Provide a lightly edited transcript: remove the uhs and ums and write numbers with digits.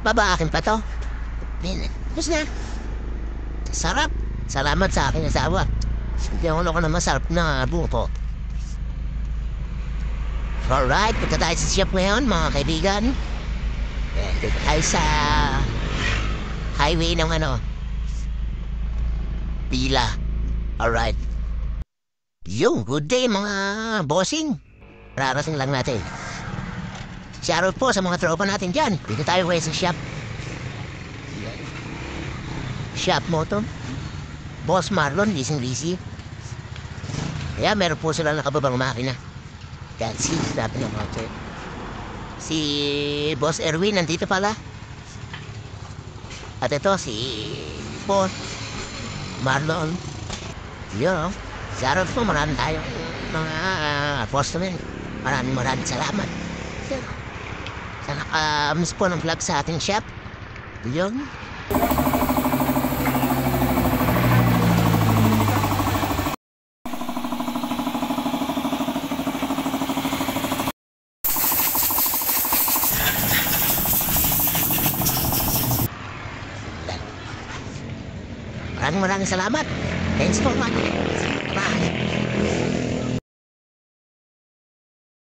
Babaakin pa to. Tapos na. Sarap. Salamat sa aking asawa. Hindi ako na masarap na buto. Alright, punta tayo sa shop ngayon mga kaibigan. Dito tayo sa highway ng Pila. Alright. Yo, good day mga bossing. Rarasing lang natin. Shoutout po sa mga tropa natin dyan. Dito tayo ngayon sa shop. Shop mo to. Boss Marlon, leasing-leasy. Kaya meron po sila nakababang makina. Dahil sabi ng mga check. Si Boss Erwin nandito pala. At ito si Boss Marlon. Yun, shoutout po, maraming tayo mga customer. Maraming salamat. Sa naka-miss po ng vlog sa ating shop. Yun. Maraming salamat. Thanks for watching. Bye.